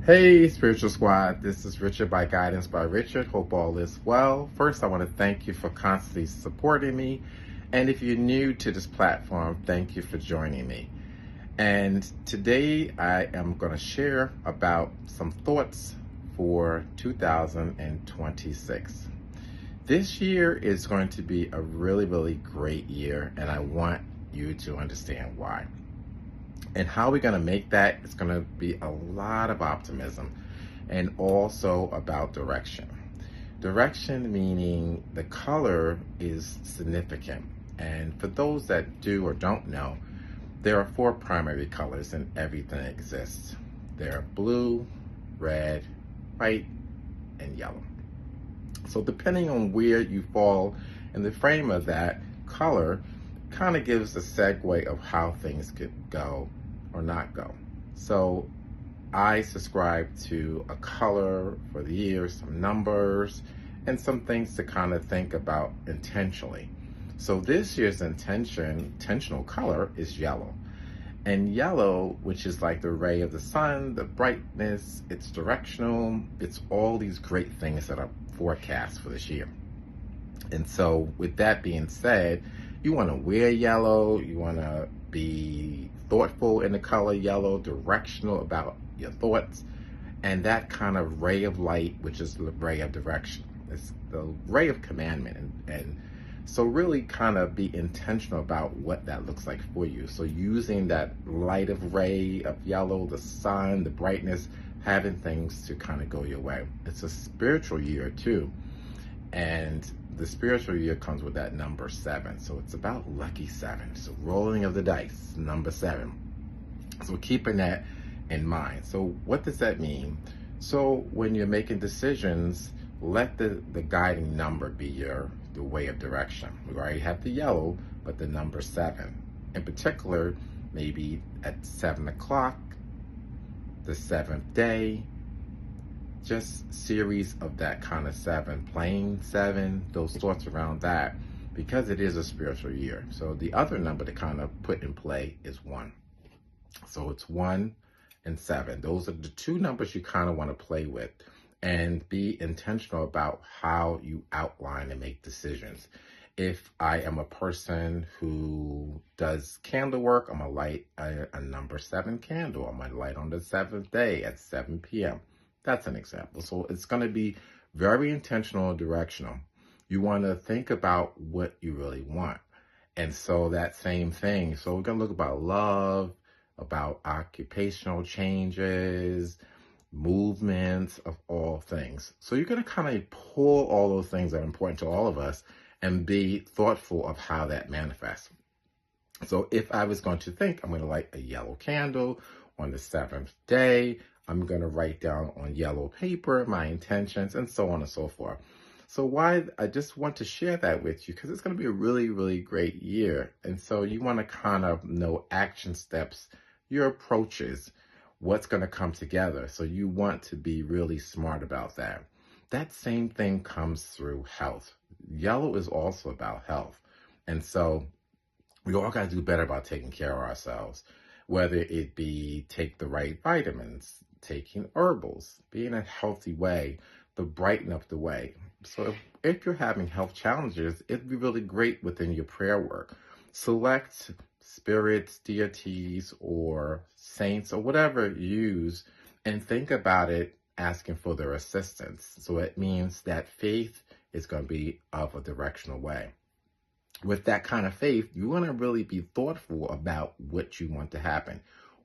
Hey, Spiritual Squad. This is Richard by Guidance by Richard. Hope all is well. First, I want to thank you for constantly supporting me. And if you're new to this platform, thank you for joining me. And today I am going to share about some thoughts for 2026. This year is going to be a really, really great year, and I want you to understand why. And how we're going to make that is going to be a lot of optimism and also about direction. Direction meaning the color is significant. And for those that do or don't know, there are four primary colors in everything that exists. They're blue, red, white, and yellow. So depending on where you fall in the frame of that color, kind of gives a segue of how things could go or not go. So I subscribe to a color for the year, some numbers, and some things to kind of think about intentionally. So this year's intentional color is yellow. And yellow, which is like the ray of the sun, the brightness, it's directional, it's all these great things that are forecast for this year. And so with that being said, you want to wear yellow, you want to be thoughtful in the color yellow, directional about your thoughts, and that kind of ray of light, which is the ray of direction. It's the ray of commandment. And so really kind of be intentional about what that looks like for you. So using that light of ray of yellow, the sun, the brightness, having things to kind of go your way. It's a spiritual year too. And the spiritual year comes with that number 7. So it's about lucky 7. So rolling of the dice, number 7. So keeping that in mind. So what does that mean? So when you're making decisions, let the guiding number be the way of direction. We already have the yellow, but the number 7. In particular, maybe at 7 o'clock, the 7th day, just series of that kind of 7, plain 7, those thoughts around that, because it is a spiritual year. So the other number to kind of put in play is 1. So it's 1 and 7. Those are the two numbers you kind of want to play with and be intentional about how you outline and make decisions. If I am a person who does candle work, I'm going to light a number 7 candle. I'm going to light on the 7th day at 7 p.m. That's an example. So it's going to be very intentional and directional. You want to think about what you really want. And so that same thing. So we're going to look about love, about occupational changes, movements of all things. So you're going to kind of pull all those things that are important to all of us and be thoughtful of how that manifests. So if I was going to think, I'm going to light a yellow candle on the 7th day, I'm going to write down on yellow paper my intentions and so on and so forth. So why I just want to share that with you, because it's going to be a really, really great year. And so you want to kind of know action steps, your approaches, what's going to come together. So you want to be really smart about that. That same thing comes through health. Yellow is also about health. And so we all got to do better about taking care of ourselves, whether it be take the right vitamins, taking herbals, being a healthy way, to brighten up the way. So if you're having health challenges, it'd be really great within your prayer work. Select spirits, deities, or saints, or whatever you use, and think about it asking for their assistance. So it means that faith is going to be of a directional way. With that kind of faith, you want to really be thoughtful about what you want to happen.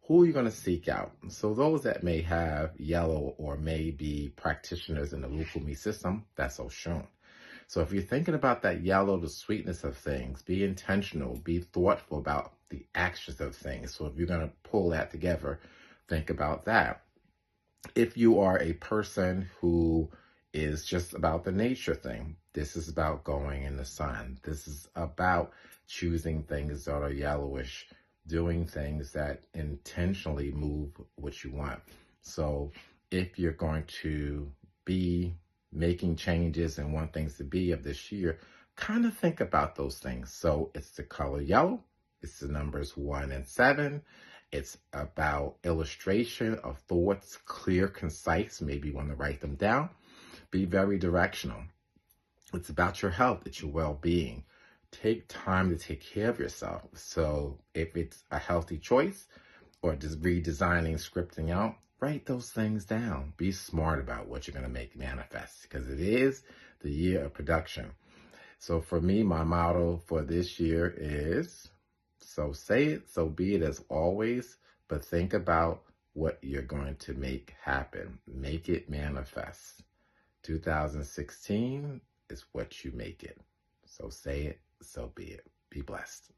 Who are you going to seek out? So those that may have yellow or may be practitioners in the Lukumi system, that's Oshun. So if you're thinking about that yellow, the sweetness of things, be intentional, be thoughtful about the actions of things. So if you're going to pull that together, think about that. If you are a person who is just about the nature thing, this is about going in the sun. This is about choosing things that are yellowish, doing things that intentionally move what you want. So if you're going to be making changes and want things to be of this year, kind of think about those things. So it's the color yellow, it's the numbers 1 and 7, It's about illustration of thoughts, clear, concise. Maybe you want to write them down. Be very directional. It's about your health, it's your well-being. Take time to take care of yourself. So if it's a healthy choice or just redesigning, scripting out, write those things down. Be smart about what you're going to make manifest, because it is the year of production. So for me, my motto for this year is, so say it, so be it as always, but think about what you're going to make happen. Make it manifest. 2016 is what you make it. So say it, so be it. Be blessed.